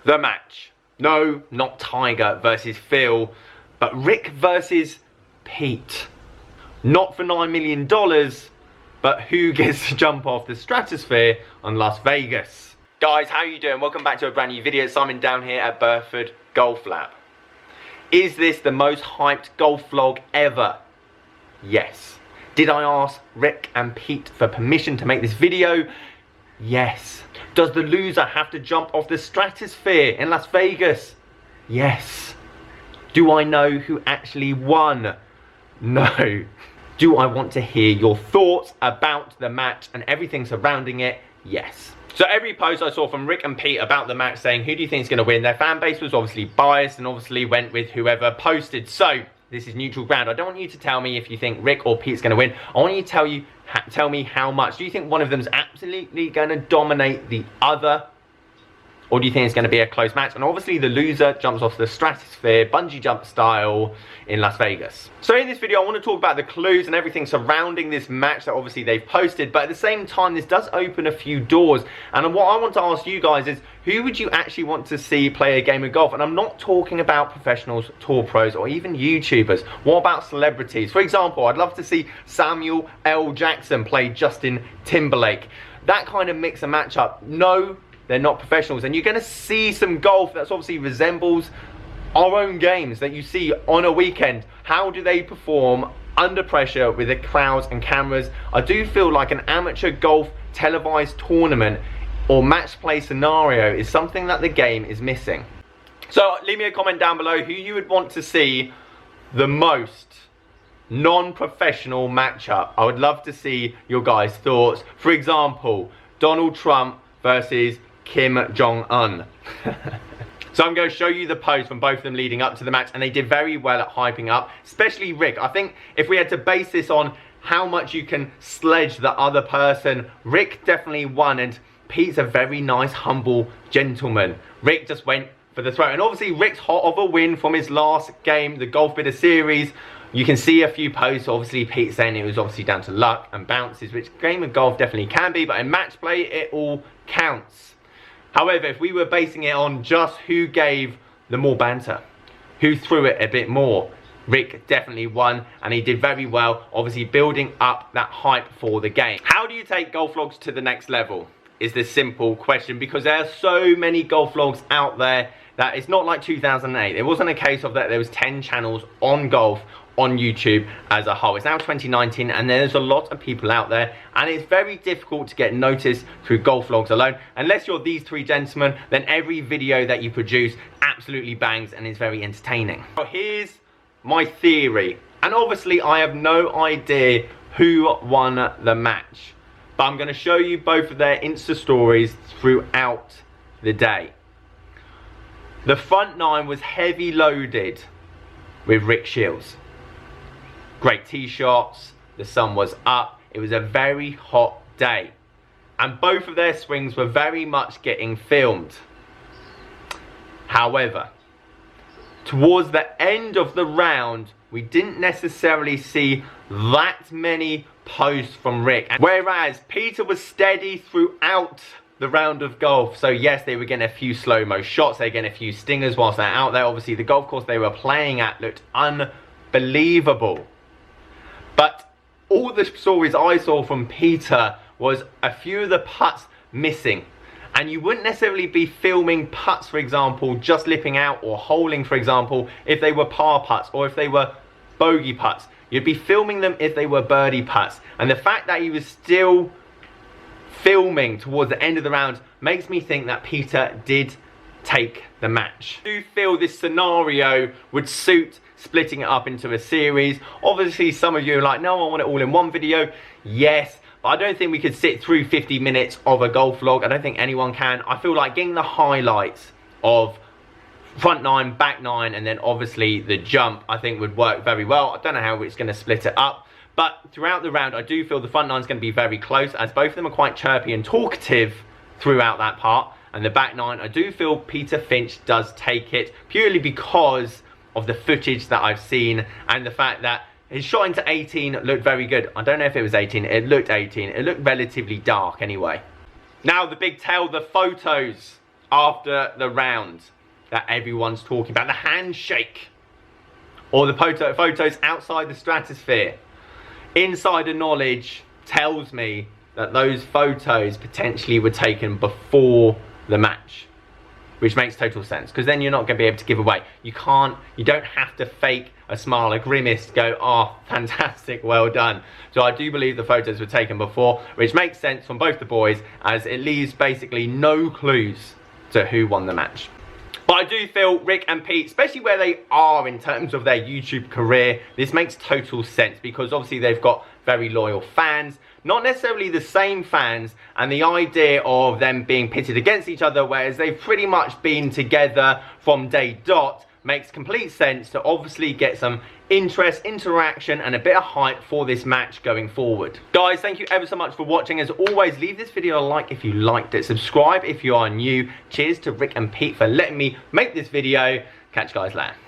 The match. No, not Tiger versus Phil, but Rick versus Pete. Not for $9 million, but who gets to jump off the stratosphere on Las Vegas? Guys, how you doing? Welcome back to a brand new video. Simon down here at Burford Golf Lab. Is this the most hyped golf vlog ever? Yes. Did I ask Rick and Pete for permission to make this video? Yes. Does the loser have to jump off the stratosphere in Las Vegas? Yes. Do I know who actually won? No. Do I want to hear your thoughts about the match and everything surrounding it? Yes. So every post I saw from Rick and Pete about the match saying who do you think is going to win, their fan base was obviously biased and obviously went with whoever posted. So this is neutral ground. I don't want you to tell me if you think Rick or Pete's going to win. I want you to tell me how much. Do you think one of them's absolutely going to dominate the other? Or do you think it's going to be a close match? And obviously the loser jumps off the stratosphere, bungee jump style, in Las Vegas. So in this video I want to talk about the clues and everything surrounding this match that obviously they've posted. But at the same time this does open a few doors. And what I want to ask you guys is, who would you actually want to see play a game of golf? And I'm not talking about professionals, tour pros, or even YouTubers. What about celebrities? For example, I'd love to see Samuel L. Jackson play Justin Timberlake. That kind of mix and match up. No, they're not professionals, and you're going to see some golf that's obviously resembles our own games that you see on a weekend. How do they perform under pressure with the crowds and cameras? I do feel like an amateur golf televised tournament or match play scenario is something that the game is missing. So leave me a comment down below who you would want to see the most non-professional matchup. I would love to see your guys' thoughts. For example, Donald Trump versus Kim Jong-un. So I'm going to show you the post from both of them leading up to the match, and they did very well at hyping up, especially Rick. I think if we had to base this on how much you can sledge the other person, Rick definitely won, and Pete's a very nice, humble gentleman. Rick just went for the throat, and obviously Rick's hot of a win from his last game, the Golf Bidder Series. You can see a few posts, obviously Pete saying it was obviously down to luck and bounces, which game of golf definitely can be, but in match play it all counts. However, if we were basing it on just who gave the more banter, who threw it a bit more, Rick definitely won, and he did very well, obviously building up that hype for the game. How do you take golf vlogs to the next level is the simple question, because there are so many golf vlogs out there that it's not like 2008. It wasn't a case of that there was 10 channels on golf on YouTube as a whole. It's now 2019 and there's a lot of people out there, and it's very difficult to get noticed through golf vlogs alone. Unless you're these three gentlemen, then every video that you produce absolutely bangs and is very entertaining. So here's my theory, and obviously I have no idea who won the match, but I'm going to show you both of their Insta stories throughout the day. The front nine was heavy loaded with Rick Shiels. Great tee shots, the sun was up, it was a very hot day, and both of their swings were very much getting filmed. However, towards the end of the round, we didn't necessarily see that many posts from Rick, whereas Peter was steady throughout the round of golf. So yes, they were getting a few slow-mo shots, they were getting a few stingers whilst they're out there. Obviously the golf course they were playing at looked unbelievable. But all the stories I saw from Peter was a few of the putts missing. And you wouldn't necessarily be filming putts, for example, just lipping out, or holing, for example, if they were par putts or if they were bogey putts. You'd be filming them if they were birdie putts. And the fact that he was still filming towards the end of the round makes me think that Peter did take the match. I do feel this scenario would suit splitting it up into a series. Obviously some of you are like, no, I want it all in one video. Yes, but I don't think we could sit through 50 minutes of a golf vlog. I don't think anyone can. I feel like getting the highlights of front nine, back nine, and then obviously the jump, I think would work very well. I don't know how it's going to split it up, but throughout the round I do feel the front nine is going to be very close, as both of them are quite chirpy and talkative throughout that part. And the back nine, I do feel Peter Finch does take it, purely because of the footage that I've seen and the fact that his shot into 18 looked very good. I don't know if it was 18, it looked 18. It looked relatively dark anyway. Now the big tell, the photos. after the round that everyone's talking about. The handshake. Or the photos outside the stratosphere. Insider knowledge tells me that those photos potentially were taken before the match. Which makes total sense, because then you're not going to be able to give away. You don't have to fake a smile, a grimace, to go, oh, fantastic, well done. So I do believe the photos were taken before, which makes sense from both the boys, as it leaves basically no clues to who won the match. But I do feel Rick and Pete, especially where they are in terms of their YouTube career, this makes total sense, because obviously they've got very loyal fans, not necessarily the same fans, and the idea of them being pitted against each other, whereas they've pretty much been together from day dot, makes complete sense to obviously get some interest, interaction, and a bit of hype for this match going forward. Guys, thank you ever so much for watching. As always, leave this video a like if you liked it. Subscribe if you are new. Cheers to Rick and Pete for letting me make this video. Catch you guys later.